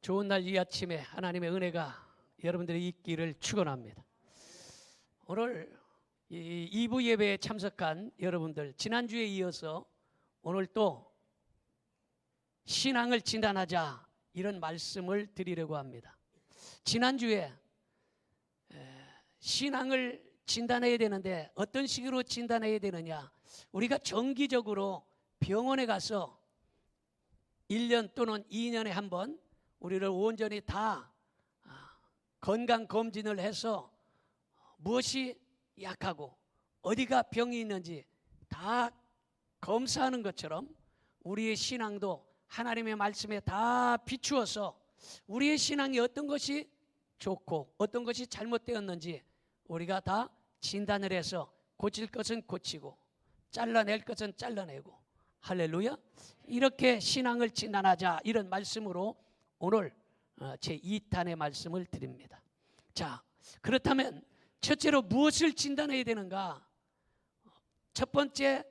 좋은 날 이 아침에 하나님의 은혜가 여러분들이 있기를 축원합니다. 오늘 2부 예배에 참석한 여러분들, 지난주에 이어서 오늘 또 신앙을 진단하자 이런 말씀을 드리려고 합니다. 지난주에 신앙을 진단해야 되는데 어떤 식으로 진단해야 되느냐, 우리가 정기적으로 병원에 가서 1년 또는 2년에 한 번 우리를 온전히 다 건강검진을 해서 무엇이 약하고 어디가 병이 있는지 다 검사하는 것처럼 우리의 신앙도 하나님의 말씀에 다 비추어서 우리의 신앙이 어떤 것이 좋고 어떤 것이 잘못되었는지 우리가 다 진단을 해서 고칠 것은 고치고 잘라낼 것은 잘라내고, 할렐루야, 이렇게 신앙을 진단하자 이런 말씀으로 오늘 제 2탄의 말씀을 드립니다. 자, 그렇다면 첫째로 무엇을 진단해야 되는가? 첫 번째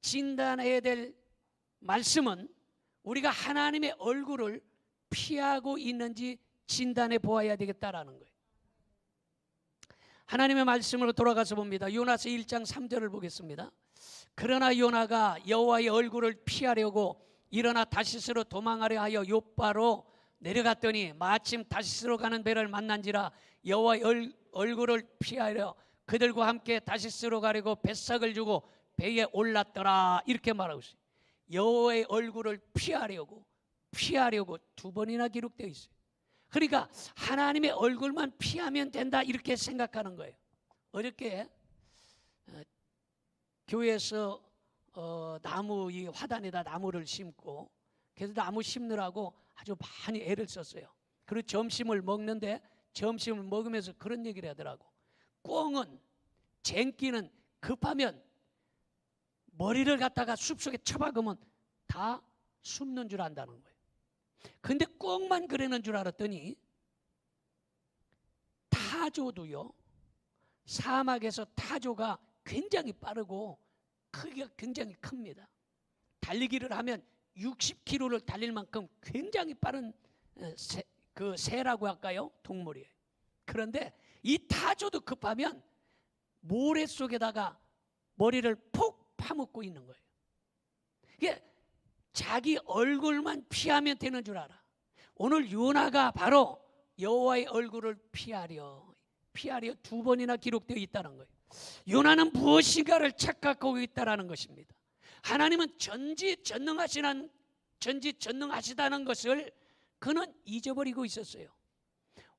진단해야 될 말씀은 우리가 하나님의 얼굴을 피하고 있는지 진단해 보아야 되겠다라는 거예요. 하나님의 말씀으로 돌아가서 봅니다. 요나서 1장 3절을 보겠습니다. 그러나 요나가 여호와의 얼굴을 피하려고 일어나 다시스로 도망하려 하여 요바로 내려갔더니 마침 다시스로 가는 배를 만난지라 여호와의 얼굴을 피하려 그들과 함께 다시스로 가려고 뱃삭을 주고 배에 올랐더라, 이렇게 말하고 있어요. 여호와의 얼굴을 피하려고 두 번이나 기록되어 있어요. 그러니까 하나님의 얼굴만 피하면 된다 이렇게 생각하는 거예요. 어저께 교회에서 나무 이 화단에다 나무를 심고, 그래서 나무 심느라고 아주 많이 애를 썼어요. 그리고 점심을 먹는데 점심을 먹으면서 그런 얘기를 하더라고. 꿩은, 쟁기는 급하면 머리를 갖다가 숲속에 쳐박으면 다 숨는 줄 안다는 거예요. 근데 꿩만 그러는 줄 알았더니 타조도요, 사막에서 타조가 굉장히 빠르고 크기가 굉장히 큽니다. 달리기를 하면 60km를 달릴 만큼 굉장히 빠른 새라고 할까요? 동물이에요. 그런데 이 타조도 급하면 모래 속에다가 머리를 폭 파묻고 있는 거예요. 이게 자기 얼굴만 피하면 되는 줄 알아. 오늘 요나가 바로 여호와의 얼굴을 피하려 두 번이나 기록되어 있다는 거예요. 요나는 무엇인가를 착각하고 있다는 것입니다. 하나님은 전지전능하시다는 것을 그는 잊어버리고 있었어요.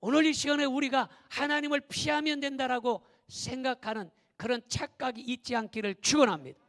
오늘 이 시간에 우리가 하나님을 피하면 된다라고 생각하는 그런 착각이 있지 않기를 축원합니다.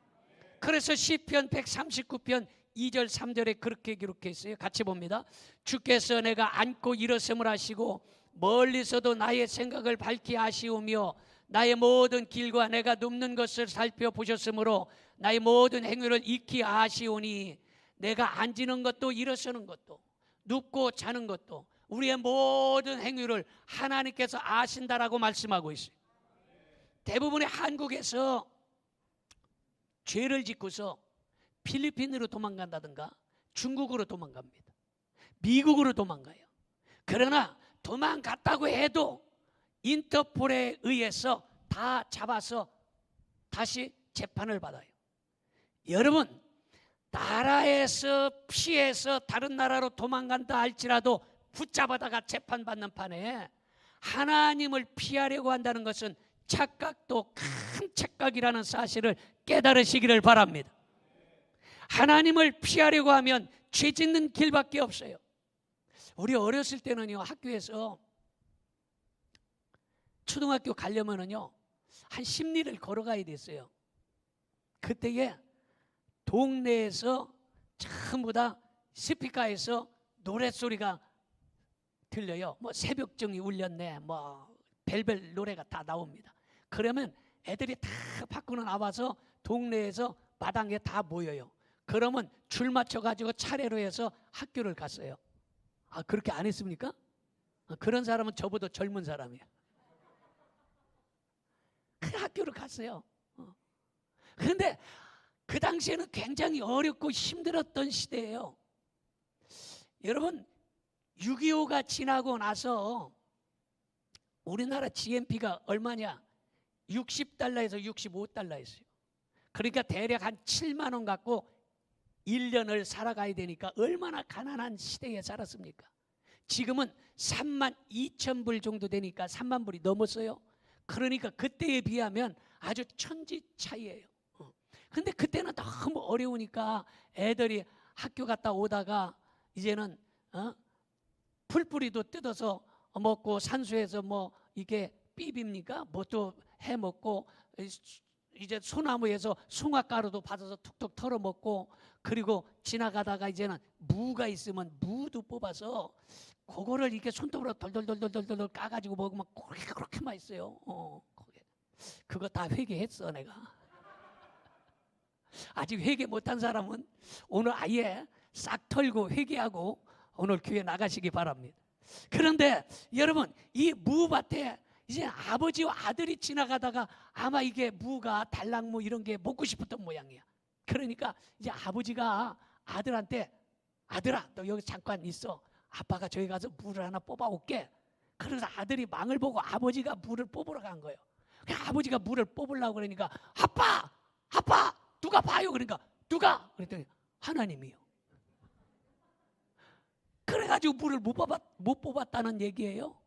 그래서 시편 139편 2절 3절에 그렇게 기록했어요. 같이 봅니다. 주께서 내가 앉고 일어섬을 하시고 멀리서도 나의 생각을 밝히 아시오며 나의 모든 길과 내가 눕는 것을 살펴보셨으므로 나의 모든 행위를 익히 아시오니, 내가 앉는 것도 일어서는 것도 눕고 자는 것도 우리의 모든 행위를 하나님께서 아신다라고 말씀하고 있어요. 대부분의 한국에서 죄를 짓고서 필리핀으로 도망간다든가 중국으로 도망갑니다. 미국으로 도망가요. 그러나 도망갔다고 해도 인터폴에 의해서 다 잡아서 다시 재판을 받아요. 여러분, 나라에서 피해서 다른 나라로 도망간다 할지라도 붙잡아다가 재판받는 판에 하나님을 피하려고 한다는 것은 착각도 큰 착각이라는 사실을 깨달으시기를 바랍니다. 하나님을 피하려고 하면 죄 짓는 길밖에 없어요. 우리 어렸을 때는요, 학교에서 초등학교 가려면은요 한 10리를 걸어가야 됐어요. 그때에 동네에서 전부 다 스피커에서 노랫소리가 들려요. 뭐 새벽정이 울렸네, 뭐 별별 노래가 다 나옵니다. 그러면 애들이 다 밖으로 나와서 동네에서 마당에 다 모여요. 그러면 줄 맞춰가지고 차례로 해서 학교를 갔어요. 아, 그렇게 안 했습니까? 그런 사람은 저보다 젊은 사람이에요. 그 학교를 갔어요. 그런데 그 당시에는 굉장히 어렵고 힘들었던 시대예요. 여러분, 6.25가 지나고 나서 우리나라 GNP가 얼마냐? 60달러에서 65달러였어요. 그러니까 대략 한 7만 원 갖고 1년을 살아가야 되니까 얼마나 가난한 시대에 살았습니까? 지금은 3만 2천 불 정도 되니까 3만 불이 넘었어요. 그러니까 그때에 비하면 아주 천지 차이예요. 근데 그때는 너무 어려우니까 애들이 학교 갔다 오다가 이제는 풀뿌리도 뜯어서 먹고 산수에서 뭐 이게 삐빕니까? 뭐 또 해 먹고 이제 소나무에서 송화가루도 받아서 툭툭 털어 먹고, 그리고 지나가다가 이제는 무가 있으면 무도 뽑아서 그거를 이렇게 손톱으로 덜덜덜덜덜 까가지고 먹으면 그렇게 맛있어요. 그거 다 회개했어 내가. 아직 회개 못한 사람은 오늘 아예 싹 털고 회개하고 오늘 교회 나가시기 바랍니다. 그런데 여러분, 이 무밭에 이제 아버지와 아들이 지나가다가 아마 이게 무가 달랑무 이런 게 먹고 싶었던 모양이야. 그러니까 이제 아버지가 아들한테, 아들아 너 여기 잠깐 있어, 아빠가 저기 가서 물을 하나 뽑아올게. 그래서 아들이 망을 보고 아버지가 물을 뽑으러 간 거예요. 아버지가 물을 뽑으려고 그러니까 아빠 누가 봐요. 그러니까 누가? 그랬더니 하나님이요. 그래가지고 물을 못 뽑았다는 얘기예요.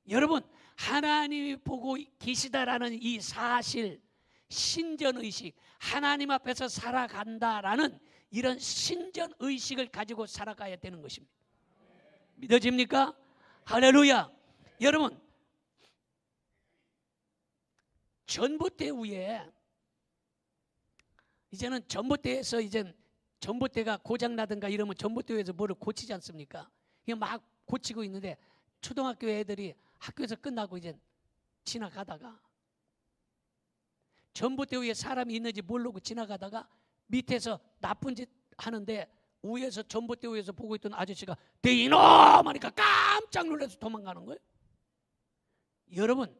여러분, 하나님이 보고 계시다라는 이 사실, 신전의식, 하나님 앞에서 살아간다라는 이런 신전의식을 가지고 살아가야 되는 것입니다. 믿어집니까? 할렐루야. 여러분, 전봇대 위에 이제는 전봇대에서 이제 전봇대가 고장나든가 이러면 전봇대에서 뭐를 고치지 않습니까? 그냥 막 고치고 있는데 초등학교 애들이 학교에서 끝나고 이제 지나가다가 전봇대 위에 사람이 있는지 모르고 지나가다가 밑에서 나쁜 짓 하는데 위에서 전봇대 위에서 보고 있던 아저씨가 내 이놈 하니까 깜짝 놀라서 도망가는 거예요. 여러분,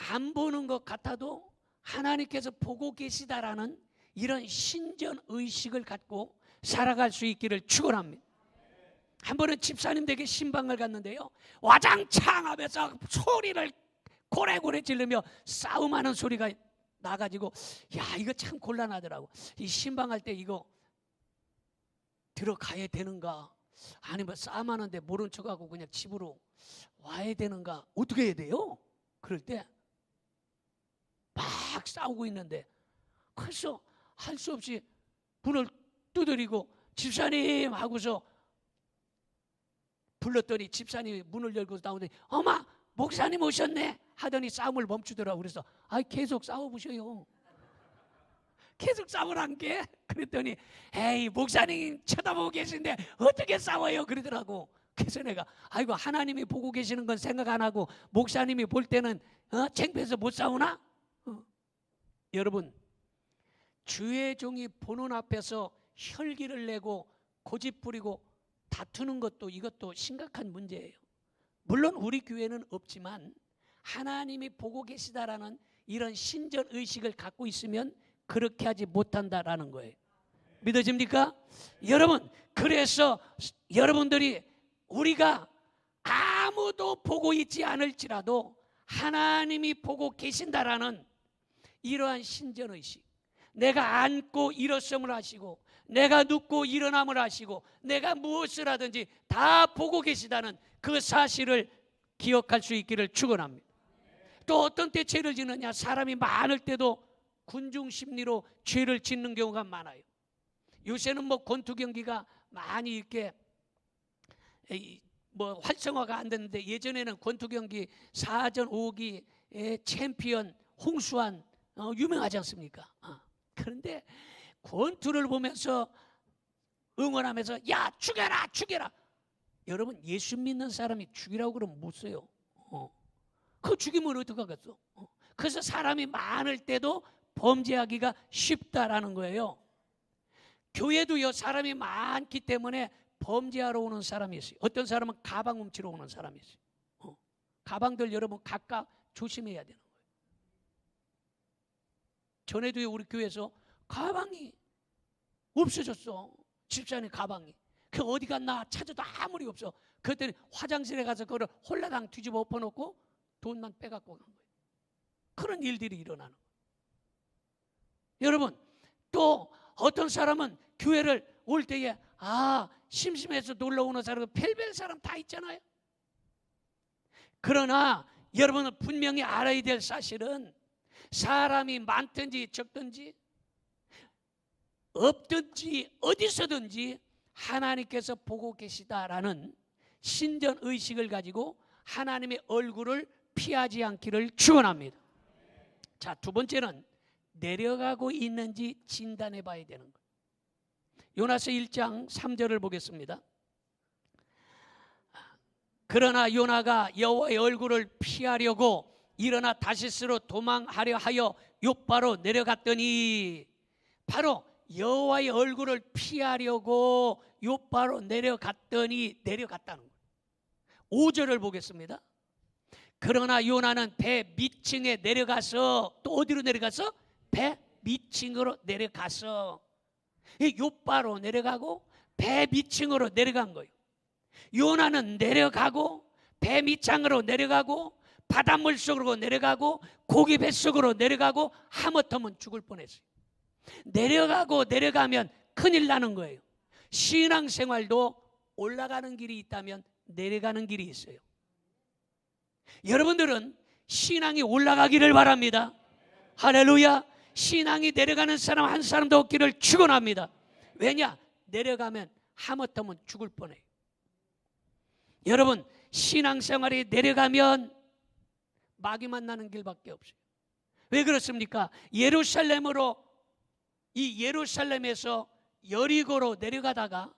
안 보는 것 같아도 하나님께서 보고 계시다라는 이런 신전의식을 갖고 살아갈 수 있기를 축원합니다. 한 번은 집사님 댁에 신방을 갔는데요, 와장창 하면서 소리를 고래고래 지르며 싸움하는 소리가 나가지고, 야 이거 참 곤란하더라고. 이 신방할 때 이거 들어가야 되는가, 아니면 싸움하는데 모른 척하고 그냥 집으로 와야 되는가, 어떻게 해야 돼요? 그럴 때 막 싸우고 있는데, 그래서 할 수 없이 문을 두드리고 집사님 하고서 불렀더니 집사님이 문을 열고 나오더니 어마 목사님 오셨네 하더니 싸움을 멈추더라고. 그래서 계속 싸워보셔요. 계속 싸우란 게. 그랬더니 에이 목사님 쳐다보고 계신데 어떻게 싸워요 그러더라고. 그래서 내가 아이고 하나님이 보고 계시는 건 생각 안 하고 목사님이 볼 때는 창피해서 못 싸우나? 여러분, 주의 종이 보는 앞에서 혈기를 내고 고집 부리고 다투는 것도 이것도 심각한 문제예요. 물론 우리 교회는 없지만 하나님이 보고 계시다라는 이런 신전의식을 갖고 있으면 그렇게 하지 못한다라는 거예요. 믿어집니까? 여러분, 그래서 여러분들이 우리가 아무도 보고 있지 않을지라도 하나님이 보고 계신다라는 이러한 신전의식, 내가 앉고 일어섬을 하시고 내가 눕고 일어남을 하시고 내가 무엇을 하든지 다 보고 계시다는 그 사실을 기억할 수 있기를 축원합니다. 또 어떤 때 죄를 짓느냐, 사람이 많을 때도 군중 심리로 죄를 짓는 경우가 많아요. 요새는 뭐 권투 경기가 많이 이렇게 뭐 활성화가 안 됐는데 예전에는 권투 경기 4전 5기의 챔피언 홍수환 유명하지 않습니까? 그런데 권투를 보면서 응원하면서 야 죽여라 죽여라. 여러분, 예수 믿는 사람이 죽이라고 그러면 못 써요. 그거 죽이면 어떡하겠어? 그래서 사람이 많을 때도 범죄하기가 쉽다라는 거예요. 교회도요, 사람이 많기 때문에 범죄하러 오는 사람이 있어요. 어떤 사람은 가방 훔치러 오는 사람이 있어요. 가방들 여러분 각각 조심해야 되는 거예요. 전에도 우리 교회에서 가방이 없어졌어. 집사님 가방이. 그 어디 갔나 찾아도 아무리 없어. 그랬더니 화장실에 가서 그걸 홀라당 뒤집어 엎어놓고 돈만 빼갖고 간 거예요. 그런 일들이 일어나는 거예요. 여러분, 또 어떤 사람은 교회를 올 때에 심심해서 놀러 오는 사람, 별별 사람 다 있잖아요. 그러나 여러분은 분명히 알아야 될 사실은 사람이 많든지 적든지 없든지 어디서든지 하나님께서 보고 계시다라는 신전의식을 가지고 하나님의 얼굴을 피하지 않기를 축원합니다. 자, 두 번째는 내려가고 있는지 진단해 봐야 되는 거예요. 요나서 1장 3절을 보겠습니다. 그러나 요나가 여호와의 얼굴을 피하려고 일어나 다시스로 도망하려 하여 욥바로 내려갔더니, 바로 여호와의 얼굴을 피하려고 욥바로 내려갔다는 거예요. 5절을 보겠습니다. 그러나 요나는 배 밑층에 내려가서, 또 어디로 내려가서? 배 밑층으로 내려가서, 욥바로 내려가고 배 밑층으로 내려간 거예요. 요나는 내려가고 배 밑창으로 내려가고 바닷물 속으로 내려가고 고기 뱃속으로 내려가고 하마터면 죽을 뻔했어요. 내려가고 내려가면 큰일 나는 거예요. 신앙생활도 올라가는 길이 있다면 내려가는 길이 있어요. 여러분들은 신앙이 올라가기를 바랍니다. 할렐루야. 신앙이 내려가는 사람 한 사람도 없기를 축원합니다. 왜냐? 내려가면 하마터면 죽을 뻔해요. 여러분, 신앙생활이 내려가면 마귀 만나는 길밖에 없어요. 왜 그렇습니까? 예루살렘에서 여리고로 내려가다가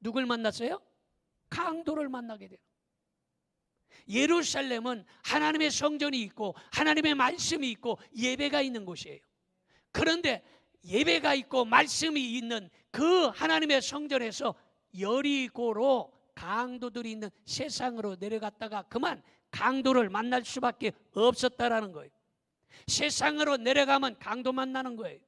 누굴 만났어요? 강도를 만나게 돼요. 예루살렘은 하나님의 성전이 있고 하나님의 말씀이 있고 예배가 있는 곳이에요. 그런데 예배가 있고 말씀이 있는 그 하나님의 성전에서 여리고로 강도들이 있는 세상으로 내려갔다가 그만 강도를 만날 수밖에 없었다라는 거예요. 세상으로 내려가면 강도 만나는 거예요.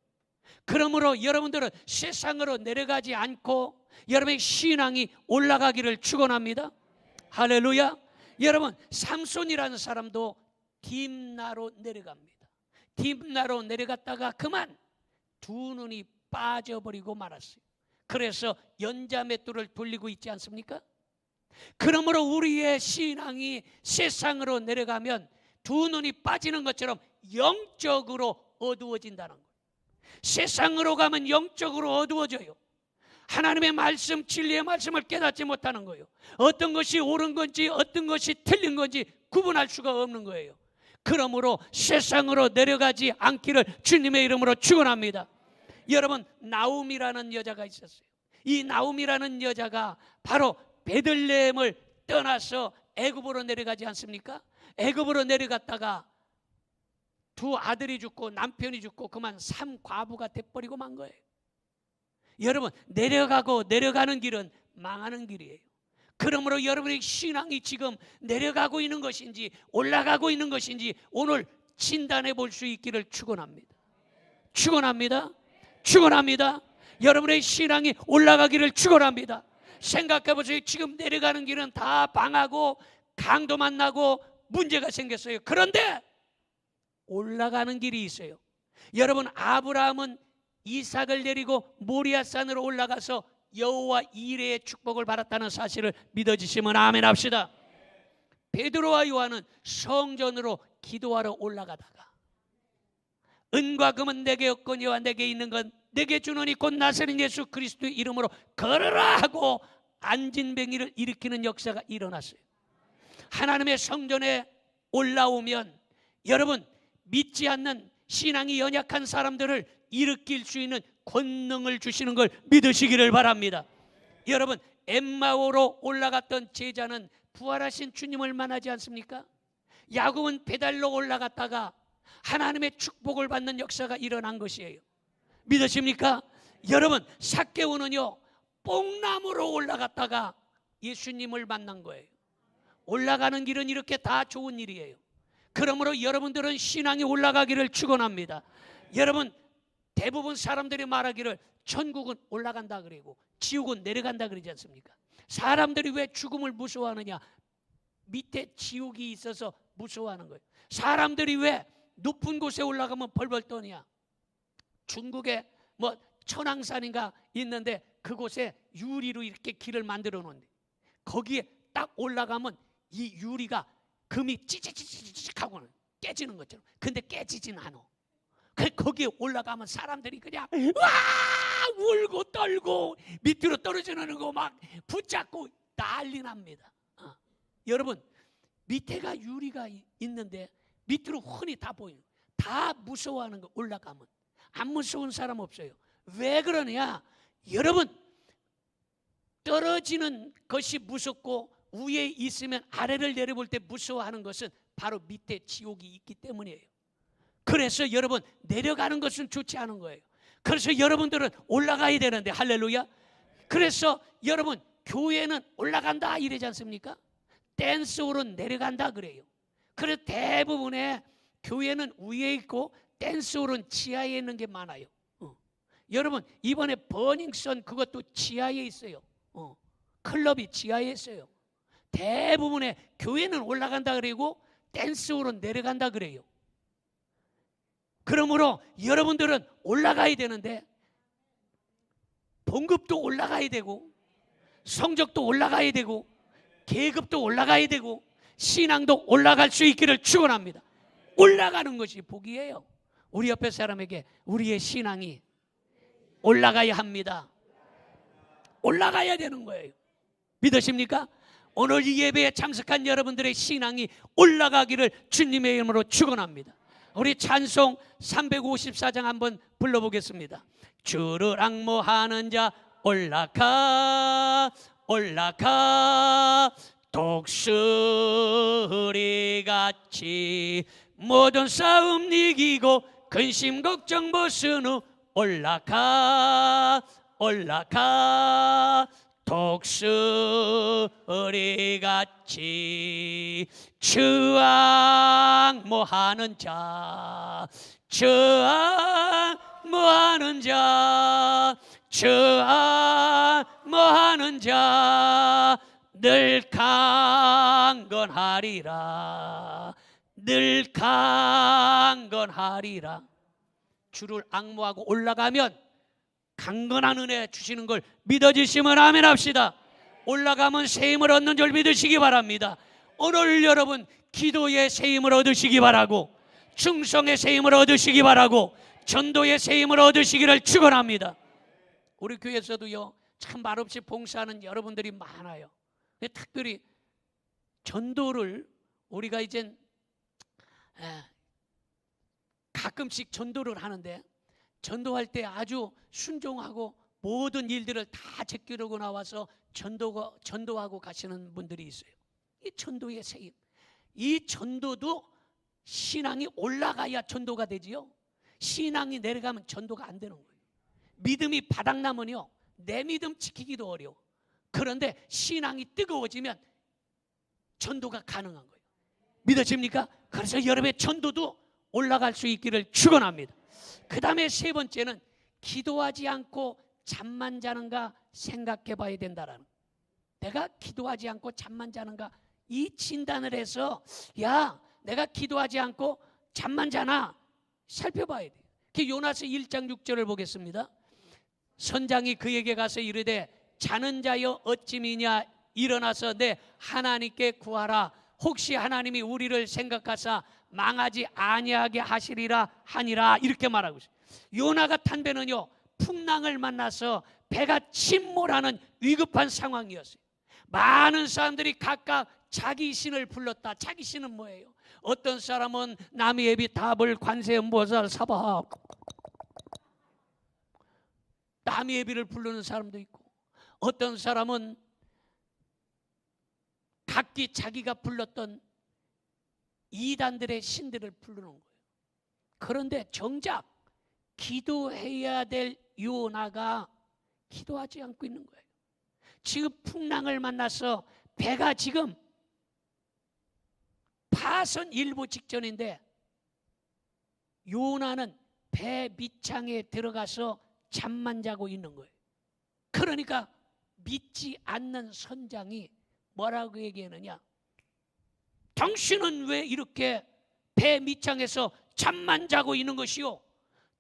그러므로 여러분들은 세상으로 내려가지 않고 여러분의 신앙이 올라가기를 축원합니다. 할렐루야. 여러분, 삼손이라는 사람도 딥나로 내려갑니다. 딥나로 내려갔다가 그만 두 눈이 빠져버리고 말았어요. 그래서 연자맷돌을 돌리고 있지 않습니까? 그러므로 우리의 신앙이 세상으로 내려가면 두 눈이 빠지는 것처럼 영적으로 어두워진다는 거예요. 세상으로 가면 영적으로 어두워져요. 하나님의 말씀, 진리의 말씀을 깨닫지 못하는 거예요. 어떤 것이 옳은 건지 어떤 것이 틀린 건지 구분할 수가 없는 거예요. 그러므로 세상으로 내려가지 않기를 주님의 이름으로 축원합니다. 여러분, 나움이라는 여자가 있었어요. 이 나움이라는 여자가 바로 베들레헴을 떠나서 애굽으로 내려가지 않습니까? 애굽으로 내려갔다가 두 아들이 죽고 남편이 죽고 그만 삼과부가 돼버리고 만 거예요. 여러분, 내려가고 내려가는 길은 망하는 길이에요. 그러므로 여러분의 신앙이 지금 내려가고 있는 것인지 올라가고 있는 것인지 오늘 진단해 볼 수 있기를 축원합니다. 축원합니다. 축원합니다. 여러분의 신앙이 올라가기를 축원합니다. 생각해 보세요. 지금 내려가는 길은 다 방하고 강도 만나고 문제가 생겼어요. 그런데 올라가는 길이 있어요. 여러분, 아브라함은 이삭을 데리고 모리아산으로 올라가서 여호와 이레의 축복을 받았다는 사실을 믿어지시면 아멘 합시다. 베드로와 요한은 성전으로 기도하러 올라가다가 은과 금은 내게 없거니와 내게 있는 건 내게 주노니 곧 나사렛 예수 그리스도의 이름으로 걸으라 하고 안진뱅이를 일으키는 역사가 일어났어요. 하나님의 성전에 올라오면 여러분, 믿지 않는 신앙이 연약한 사람들을 일으킬 수 있는 권능을 주시는 걸 믿으시기를 바랍니다. 여러분, 엠마오로 올라갔던 제자는 부활하신 주님을 만나지 않습니까? 야곱은 배달로 올라갔다가 하나님의 축복을 받는 역사가 일어난 것이에요. 믿으십니까? 여러분, 삭개오는요 뽕나무로 올라갔다가 예수님을 만난 거예요. 올라가는 길은 이렇게 다 좋은 일이에요. 그러므로 여러분들은 신앙이 올라가기를 축원합니다. 여러분, 대부분 사람들이 말하기를 천국은 올라간다 그러고 지옥은 내려간다 그러지 않습니까? 사람들이 왜 죽음을 무서워하느냐? 밑에 지옥이 있어서 무서워하는 거예요. 사람들이 왜 높은 곳에 올라가면 벌벌 떠냐? 중국에 뭐 천왕산인가 있는데 그곳에 유리로 이렇게 길을 만들어 놓는데 거기에 딱 올라가면 이 유리가 금이 찌직찌직하고는 깨지는 것처럼. 근데 깨지진 않아. 거기에 올라가면 사람들이 그냥 와 울고 떨고 밑으로 떨어지는 거 막 붙잡고 난리 납니다. 여러분, 밑에가 유리가 있는데 밑으로 흔히 다 보여요. 다 무서워하는 거. 올라가면 안 무서운 사람 없어요. 왜 그러냐? 여러분, 떨어지는 것이 무섭고 위에 있으면 아래를 내려볼 때 무서워하는 것은 바로 밑에 지옥이 있기 때문이에요. 그래서 여러분, 내려가는 것은 좋지 않은 거예요. 그래서 여러분들은 올라가야 되는데, 할렐루야. 그래서 여러분, 교회는 올라간다 이러지 않습니까? 댄스홀로 내려간다 그래요. 그래서 대부분의 교회는 위에 있고 댄스홀은 지하에 있는 게 많아요. 여러분, 이번에 버닝썬 그것도 지하에 있어요. 클럽이 지하에 있어요. 대부분의 교회는 올라간다 그러고 댄스홀은 내려간다 그래요. 그러므로 여러분들은 올라가야 되는데 봉급도 올라가야 되고 성적도 올라가야 되고 계급도 올라가야 되고 신앙도 올라갈 수 있기를 축원합니다. 올라가는 것이 복이에요. 우리 옆에 사람에게 우리의 신앙이 올라가야 합니다. 올라가야 되는 거예요. 믿으십니까? 오늘 이 예배에 참석한 여러분들의 신앙이 올라가기를 주님의 이름으로 축원합니다. 우리 찬송 354장 한번 불러보겠습니다. 주를 앙모하는 자 올라가 올라가 독수리같이 모든 싸움 이기고 근심 걱정 벗은 후 올라가 올라가 독수리같이 주앙모하는 자 주앙모하는 자 주앙모하는 자 늘 강건하리라 늘 강건하리라. 주를 앙모하고 올라가면 강건한 은혜 주시는 걸 믿어주시면 아멘 합시다. 올라가면 세임을 얻는 줄 믿으시기 바랍니다. 오늘 여러분 기도의 세임을 얻으시기 바라고 충성의 세임을 얻으시기 바라고 전도의 세임을 얻으시기를 축원합니다. 우리 교회에서도요 참 말없이 봉사하는 여러분들이 많아요. 특별히 전도를 우리가 이젠 가끔씩 전도를 하는데 전도할 때 아주 순종하고 모든 일들을 다 제끼려고 나와서 전도하고 가시는 분들이 있어요. 이 전도의 세임, 이 전도도 신앙이 올라가야 전도가 되지요. 신앙이 내려가면 전도가 안 되는 거예요. 믿음이 바닥나면요 내 믿음 지키기도 어려워. 그런데 신앙이 뜨거워지면 전도가 가능한 거예요. 믿어집니까? 그래서 여러분의 전도도 올라갈 수 있기를 축원합니다. 그 다음에 세 번째는 기도하지 않고 잠만 자는가 생각해 봐야 된다라는. 내가 기도하지 않고 잠만 자는가 이 진단을 해서 야 내가 기도하지 않고 잠만 자나 살펴봐야 돼요. 요나서 1장 6절을 보겠습니다. 선장이 그에게 가서 이르되 자는 자여 어찌미냐 일어나서 내 하나님께 구하라. 혹시 하나님이 우리를 생각하사 망하지 아니하게 하시리라 하니라. 이렇게 말하고 있어요. 요나가 탄 배는요 풍랑을 만나서 배가 침몰하는 위급한 상황이었어요. 많은 사람들이 각각 자기 신을 불렀다. 자기 신은 뭐예요? 어떤 사람은 남의 예비 답을 관세음보살 사바 남의 예비를 부르는 사람도 있고 어떤 사람은 각기 자기가 불렀던 이단들의 신들을 부르는 거예요. 그런데 정작 기도해야 될 요나가 기도하지 않고 있는 거예요. 지금 풍랑을 만나서 배가 지금 파선 일보 직전인데 요나는 배 밑창에 들어가서 잠만 자고 있는 거예요. 그러니까 믿지 않는 선장이 뭐라고 얘기하느냐? 당신은 왜 이렇게 배 밑창에서 잠만 자고 있는 것이요?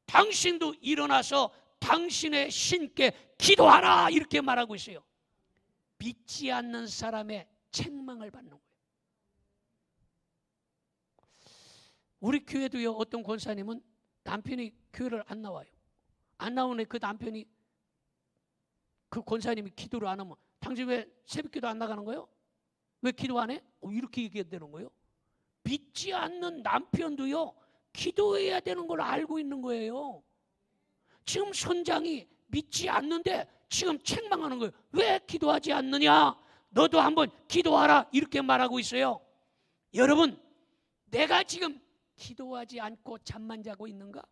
당신도 일어나서 당신의 신께 기도하라, 이렇게 말하고 있어요. 믿지 않는 사람의 책망을 받는 거예요. 우리 교회도요, 어떤 권사님은 남편이 교회를 안 나와요. 안 나오네. 그 남편이, 그 권사님이 기도를 안 하면, 당신 왜 새벽기도 안 나가는 거예요? 왜 기도 안 해? 이렇게 얘기해야 되는 거예요. 믿지 않는 남편도요, 기도해야 되는 걸 알고 있는 거예요. 지금 선장이 믿지 않는데 지금 책망하는 거예요. 왜 기도하지 않느냐? 너도 한번 기도하라, 이렇게 말하고 있어요. 여러분, 내가 지금 기도하지 않고 잠만 자고 있는가?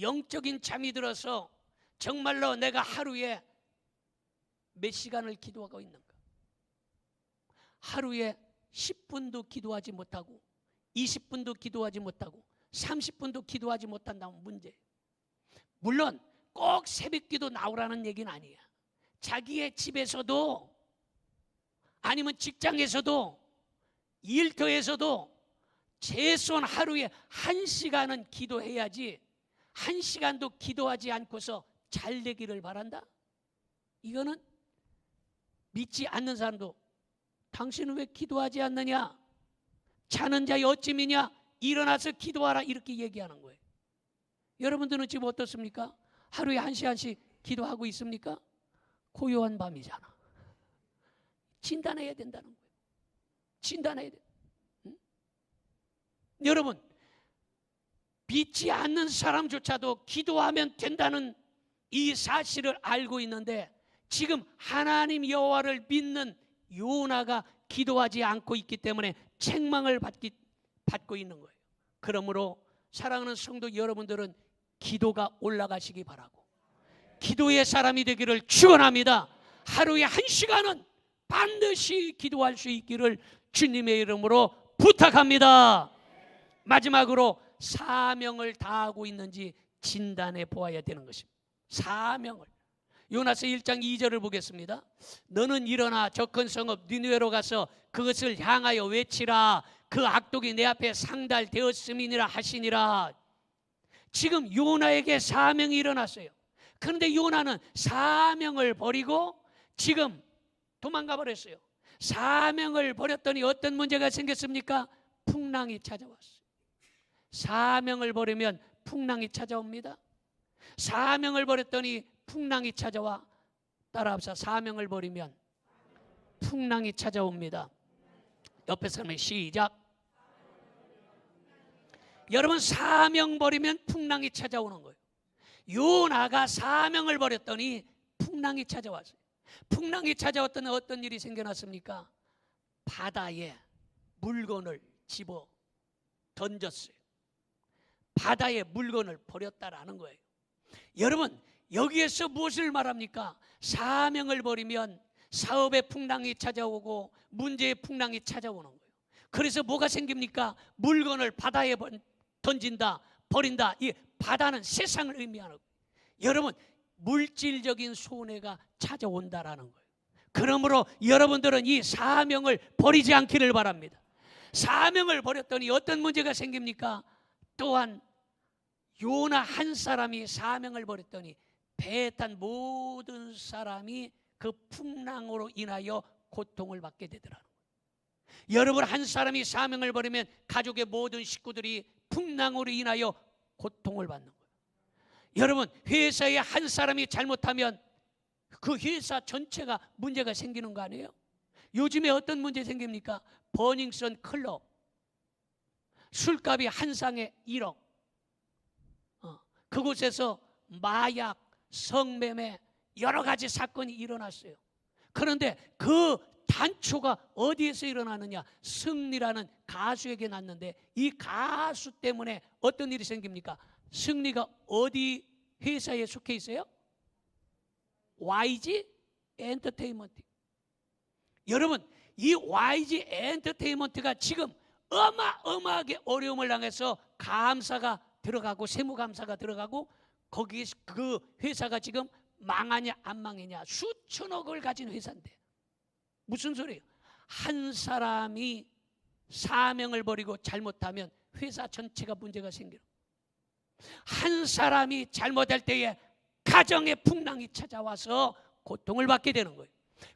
영적인 잠이 들어서 정말로 내가 하루에 몇 시간을 기도하고 있는가? 하루에 10분도 기도하지 못하고 20분도 기도하지 못하고 30분도 기도하지 못한다면 문제예요. 물론 꼭 새벽기도 나오라는 얘기는 아니야. 자기의 집에서도, 아니면 직장에서도, 일터에서도 최소한 하루에 1시간은 기도해야지 1시간도 기도하지 않고서 잘 되기를 바란다? 이거는 믿지 않는 사람도, 당신은 왜 기도하지 않느냐? 자는 자의 어찌미냐? 일어나서 기도하라, 이렇게 얘기하는 거예요. 여러분들은 지금 어떻습니까? 하루에 1시간씩 기도하고 있습니까? 고요한 밤이잖아. 진단해야 된다는 거예요. 진단해야 돼. 응? 여러분, 믿지 않는 사람조차도 기도하면 된다는 이 사실을 알고 있는데, 지금 하나님 여호와를 믿는 요나가 기도하지 않고 있기 때문에 책망을 받고 있는 거예요. 그러므로 사랑하는 성도 여러분들은 기도가 올라가시기 바라고, 기도의 사람이 되기를 축원합니다. 하루에 1시간은 반드시 기도할 수 있기를 주님의 이름으로 부탁합니다. 마지막으로 사명을 다하고 있는지 진단해 보아야 되는 것입니다. 사명을. 요나서 1장 2절을 보겠습니다. 너는 일어나 저 큰 성읍 니느웨로 가서 그것을 향하여 외치라. 그 악독이 내 앞에 상달되었음이니라 하시니라. 지금 요나에게 사명이 일어났어요. 그런데 요나는 사명을 버리고 지금 도망가 버렸어요. 사명을 버렸더니 어떤 문제가 생겼습니까? 풍랑이 찾아왔어요. 사명을 버리면 풍랑이 찾아옵니다. 사명을 버렸더니 풍랑이 찾아와. 따라합시다. 사명을 버리면 풍랑이 찾아옵니다. 옆에 사람이 시작. 여러분, 사명 버리면 풍랑이 찾아오는 거예요. 요나가 사명을 버렸더니 풍랑이 찾아왔어요. 풍랑이 찾아왔더니 어떤 일이 생겨났습니까? 바다에 물건을 집어 던졌어요. 바다에 물건을 버렸다라는 거예요. 여러분, 여기에서 무엇을 말합니까? 사명을 버리면 사업의 풍랑이 찾아오고 문제의 풍랑이 찾아오는 거예요. 그래서 뭐가 생깁니까? 물건을 바다에 던진다, 버린다. 이 바다는 세상을 의미하는 거예요. 여러분, 물질적인 손해가 찾아온다라는 거예요. 그러므로 여러분들은 이 사명을 버리지 않기를 바랍니다. 사명을 버렸더니 어떤 문제가 생깁니까? 또한 요나 한 사람이 사명을 버렸더니 배에 탄 모든 사람이 그 풍랑으로 인하여 고통을 받게 되더라고요. 여러분, 한 사람이 사명을 버리면 가족의 모든 식구들이 풍랑으로 인하여 고통을 받는 거예요. 여러분, 회사에 한 사람이 잘못하면 그 회사 전체가 문제가 생기는 거 아니에요? 요즘에 어떤 문제 생깁니까? 버닝썬 클럽, 술값이 한 상에 1억, 그곳에서 마약, 성매매, 여러 가지 사건이 일어났어요. 그런데 그 단초가 어디에서 일어나느냐? 승리라는 가수에게 났는데, 이 가수 때문에 어떤 일이 생깁니까? 승리가 어디 회사에 속해 있어요? YG 엔터테인먼트. 여러분, 이 YG 엔터테인먼트가 지금 어마어마하게 어려움을 당해서 감사가 들어가고 세무감사가 들어가고 거기에 그 회사가 지금 망하냐 안 망하냐 수천억을 가진 회사인데 무슨 소리예요? 한 사람이 사명을 버리고 잘못하면 회사 전체가 문제가 생겨요. 한 사람이 잘못할 때에 가정의 풍랑이 찾아와서 고통을 받게 되는 거예요.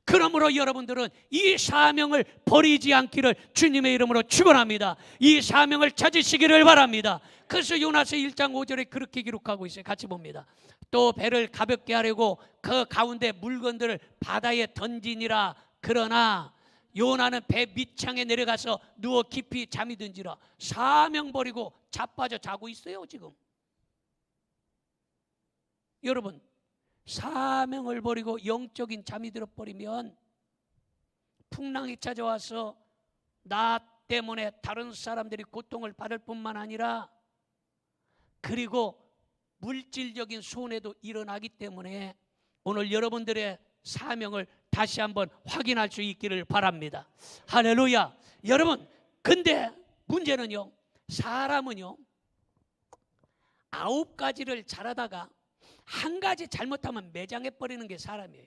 그러므로 여러분들은 이 사명을 버리지 않기를 주님의 이름으로 축원합니다. 이 사명을 찾으시기를 바랍니다. 그래서 요나서 1장 5절에 그렇게 기록하고 있어요. 같이 봅니다. 또 배를 가볍게 하려고 그 가운데 물건들을 바다에 던지니라. 그러나 요나는 배 밑창에 내려가서 누워 깊이 잠이 든지라. 사명 버리고 자빠져 자고 있어요 지금. 여러분, 사명을 버리고 영적인 잠이 들어버리면 풍랑이 찾아와서 나 때문에 다른 사람들이 고통을 받을 뿐만 아니라 그리고 물질적인 손해도 일어나기 때문에 오늘 여러분들의 사명을 다시 한번 확인할 수 있기를 바랍니다. 할렐루야. 여러분, 근데 문제는요, 사람은요 9가지를 잘하다가 한 가지 잘못하면 매장해 버리는 게 사람이에요.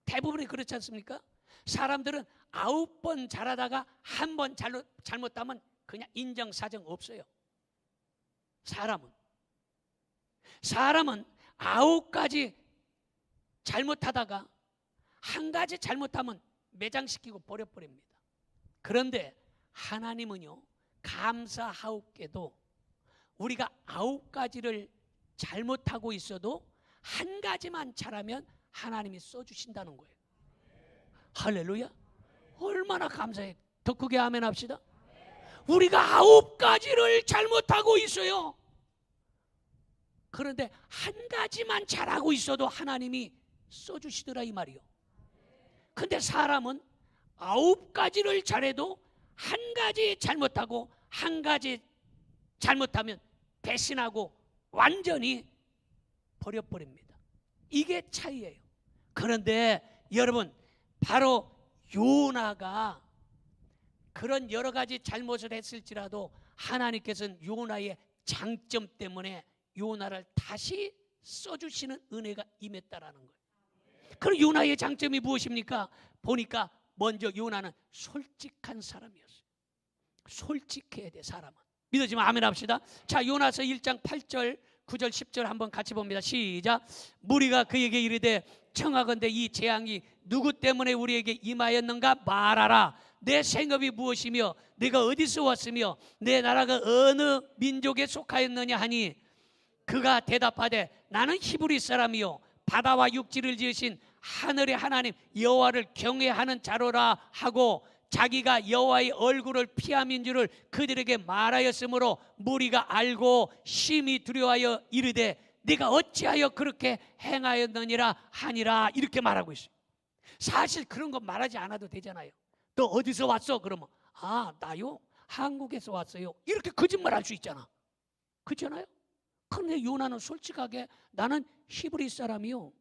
대부분이 그렇지 않습니까? 사람들은 9번 잘하다가 한 번 잘못하면 그냥 인정사정 없어요. 사람은 9가지 잘못하다가 한 가지 잘못하면 매장시키고 버려버립니다. 그런데 하나님은요 감사하옵게도 우리가 9가지를 잘못하고 있어도 한 가지만 잘하면 하나님이 써주신다는 거예요. 할렐루야. 얼마나 감사해. 더 크게 아멘 합시다. 우리가 9가지를 잘못하고 있어요. 그런데 한 가지만 잘하고 있어도 하나님이 써주시더라 이 말이요. 근데 사람은 9가지를 잘해도 한 가지 잘못하고 한 가지 잘못하면 배신하고 완전히 버려버립니다. 이게 차이예요. 그런데 여러분, 바로 요나가 그런 여러 가지 잘못을 했을지라도 하나님께서는 요나의 장점 때문에 요나를 다시 써주시는 은혜가 임했다라는 거예요. 그럼 요나의 장점이 무엇입니까? 보니까 먼저 요나는 솔직한 사람이었어요. 솔직해야 돼, 사람은. 믿어지면 아멘 합시다. 자, 요나서 1장 8절 9절 10절 한번 같이 봅니다. 시작. 무리가 그에게 이르되 청하건대 이 재앙이 누구 때문에 우리에게 임하였는가 말하라. 내 생업이 무엇이며 내가 어디서 왔으며 내 나라가 어느 민족에 속하였느냐 하니 그가 대답하되 나는 히브리 사람이요 바다와 육지를 지으신 하늘의 하나님 여호와를 경외하는 자로라 하고 자기가 여호와의 얼굴을 피함인 줄을 그들에게 말하였으므로 무리가 알고 심히 두려워하여 이르되 네가 어찌하여 그렇게 행하였느니라 하니라. 이렇게 말하고 있어요. 사실 그런 거 말하지 않아도 되잖아요. 너 어디서 왔어? 그러면 나요 한국에서 왔어요. 이렇게 거짓말할 수 있잖아. 그렇잖아요. 그런데 요나는 솔직하게 나는 히브리 사람이요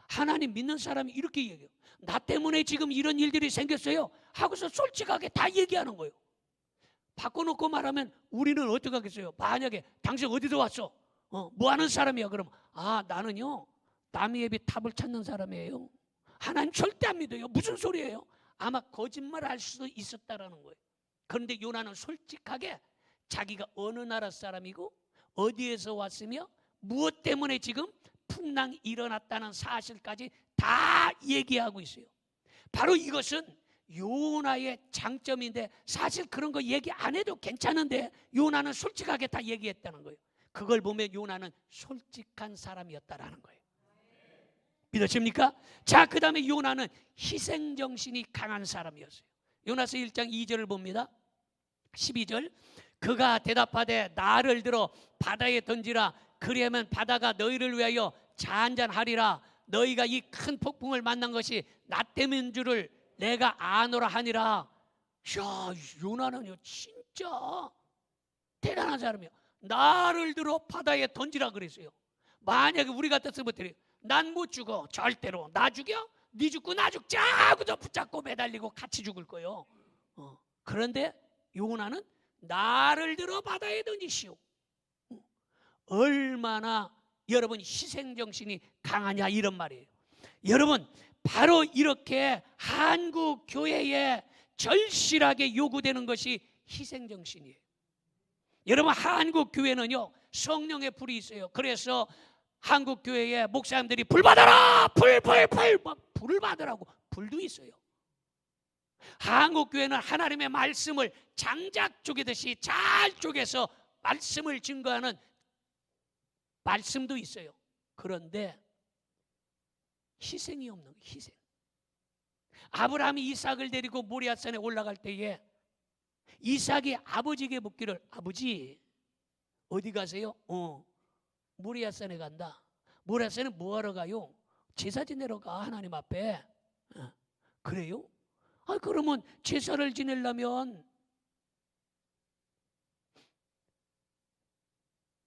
하나님 믿는 사람이 이렇게 얘기해요. 나 때문에 지금 이런 일들이 생겼어요 하고서 솔직하게 다 얘기하는 거예요. 바꿔놓고 말하면 우리는 어떻게 하겠어요? 만약에 당신 어디서 왔어? 뭐 하는 사람이야? 그러면 나는요 나미에비 탑을 찾는 사람이에요. 하나님 절대 안 믿어요. 무슨 소리예요? 아마 거짓말할 수도 있었다라는 거예요. 그런데 요나는 솔직하게 자기가 어느 나라 사람이고 어디에서 왔으며 무엇 때문에 지금 풍랑이 일어났다는 사실까지 다 얘기하고 있어요. 바로 이것은 요나의 장점인데 사실 그런 거 얘기 안 해도 괜찮은데 요나는 솔직하게 다 얘기했다는 거예요. 그걸 보면 요나는 솔직한 사람이었다라는 거예요. 믿으십니까? 자, 그 다음에 요나는 희생정신이 강한 사람이었어요. 요나서 1장 2절을 봅니다. 12절 그가 대답하되 나를 들어 바다에 던지라. 그리하면 바다가 너희를 위하여 잔잔하리라. 너희가 이 큰 폭풍을 만난 것이 나 때문인 줄을 내가 아노라 하니라. 야, 요나는요 진짜 대단한 사람이에요. 나를 들어 바다에 던지라 그랬어요. 만약에 우리 같았으면 어때요? 난 못 죽어. 절대로. 나 죽여? 네 죽고 나 죽자 하고서 붙잡고 매달리고 같이 죽을 거예요. 그런데 요나는 나를 들어 바다에 던지시오. 얼마나 여러분 희생정신이 강하냐 이런 말이에요. 여러분 바로 이렇게 한국 교회에 절실하게 요구되는 것이 희생정신이에요. 여러분 한국 교회는요 성령의 불이 있어요. 그래서 한국 교회에 목사님들이 불 받아라, 불을 받으라고 불도 있어요. 한국 교회는 하나님의 말씀을 장작 쪼개듯이 잘 쪼개서 말씀을 증거하는 말씀도 있어요. 그런데 희생이 없는 거예요. 희생. 아브라함이 이삭을 데리고 모리아산에 올라갈 때에 이삭이 아버지에게 묻기를, 아버지 어디 가세요? 모리아산에 간다. 모리아산에 뭐하러 가요? 제사 지내러 가, 하나님 앞에. 그래요? 그러면 제사를 지내려면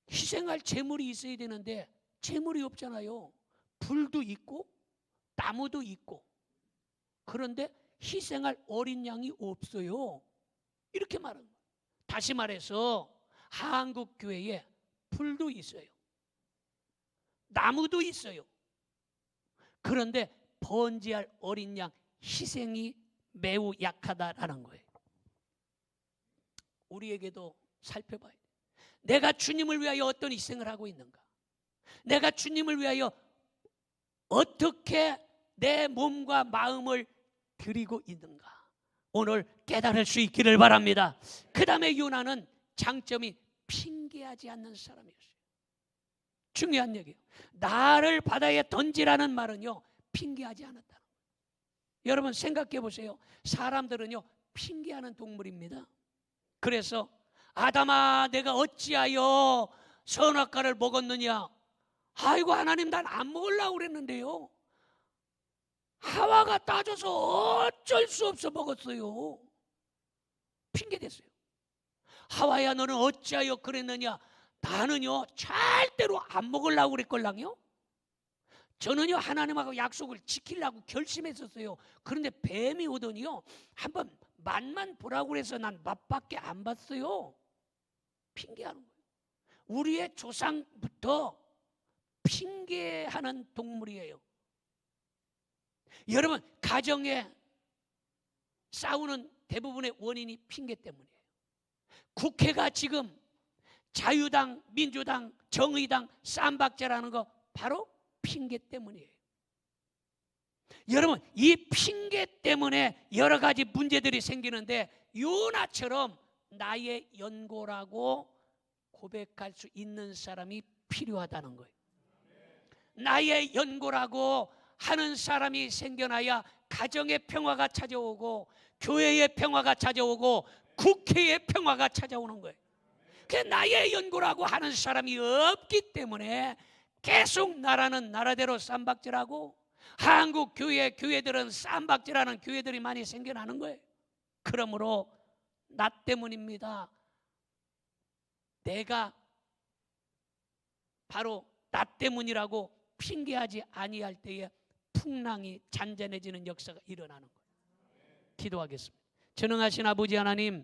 희생할 제물이 있어야 되는데 제물이 없잖아요. 불도 있고 나무도 있고, 그런데 희생할 어린 양이 없어요. 이렇게 말합니다. 다시 말해서 한국 교회에 불도 있어요, 나무도 있어요. 그런데 번제할 어린 양 희생이 매우 약하다라는 거예요. 우리에게도 살펴봐야 돼요. 내가 주님을 위하여 어떤 희생을 하고 있는가? 내가 주님을 위하여 어떻게 내 몸과 마음을 드리고 있는가? 오늘 깨달을 수 있기를 바랍니다. 그 다음에 요나는 장점이 핑계하지 않는 사람이었어요. 중요한 얘기예요. 나를 바다에 던지라는 말은요 핑계하지 않았다는 거예요. 여러분 생각해 보세요. 사람들은요 핑계하는 동물입니다. 그래서 아담아 내가 어찌하여 선악과를 먹었느냐? 아이고 하나님 난 안 먹으려고 그랬는데요. 하와가 따져서 어쩔 수 없어 먹었어요. 핑계댔어요. 하와야 너는 어찌하여 그랬느냐? 나는요 절대로 안 먹으려고 그랬걸랑요. 저는요 하나님하고 약속을 지키려고 결심했었어요. 그런데 뱀이 오더니요 한번 맛만 보라고 그래서 난 맛밖에 안 봤어요. 핑계하는 거예요. 우리의 조상부터 핑계하는 동물이에요. 여러분 가정에 싸우는 대부분의 원인이 핑계 때문이에요. 국회가 지금 자유당, 민주당, 정의당 쌈박자라는 거 바로 핑계 때문이에요. 여러분 이 핑계 때문에 여러 가지 문제들이 생기는데 요나처럼 나의 연고라고 고백할 수 있는 사람이 필요하다는 거예요. 나의 연고라고 하는 사람이 생겨나야 가정의 평화가 찾아오고 교회의 평화가 찾아오고 국회의 평화가 찾아오는 거예요. 그 나의 연고라고 하는 사람이 없기 때문에 계속 나라는 나라대로 쌈박질하고 한국 교회들은 쌈박질하는 교회들이 많이 생겨나는 거예요. 그러므로 나 때문입니다. 내가 바로 나 때문이라고 핑계하지 아니할 때에 풍랑이 잔잔해지는 역사가 일어나는 거예요. 기도하겠습니다. 전능하신 아버지 하나님,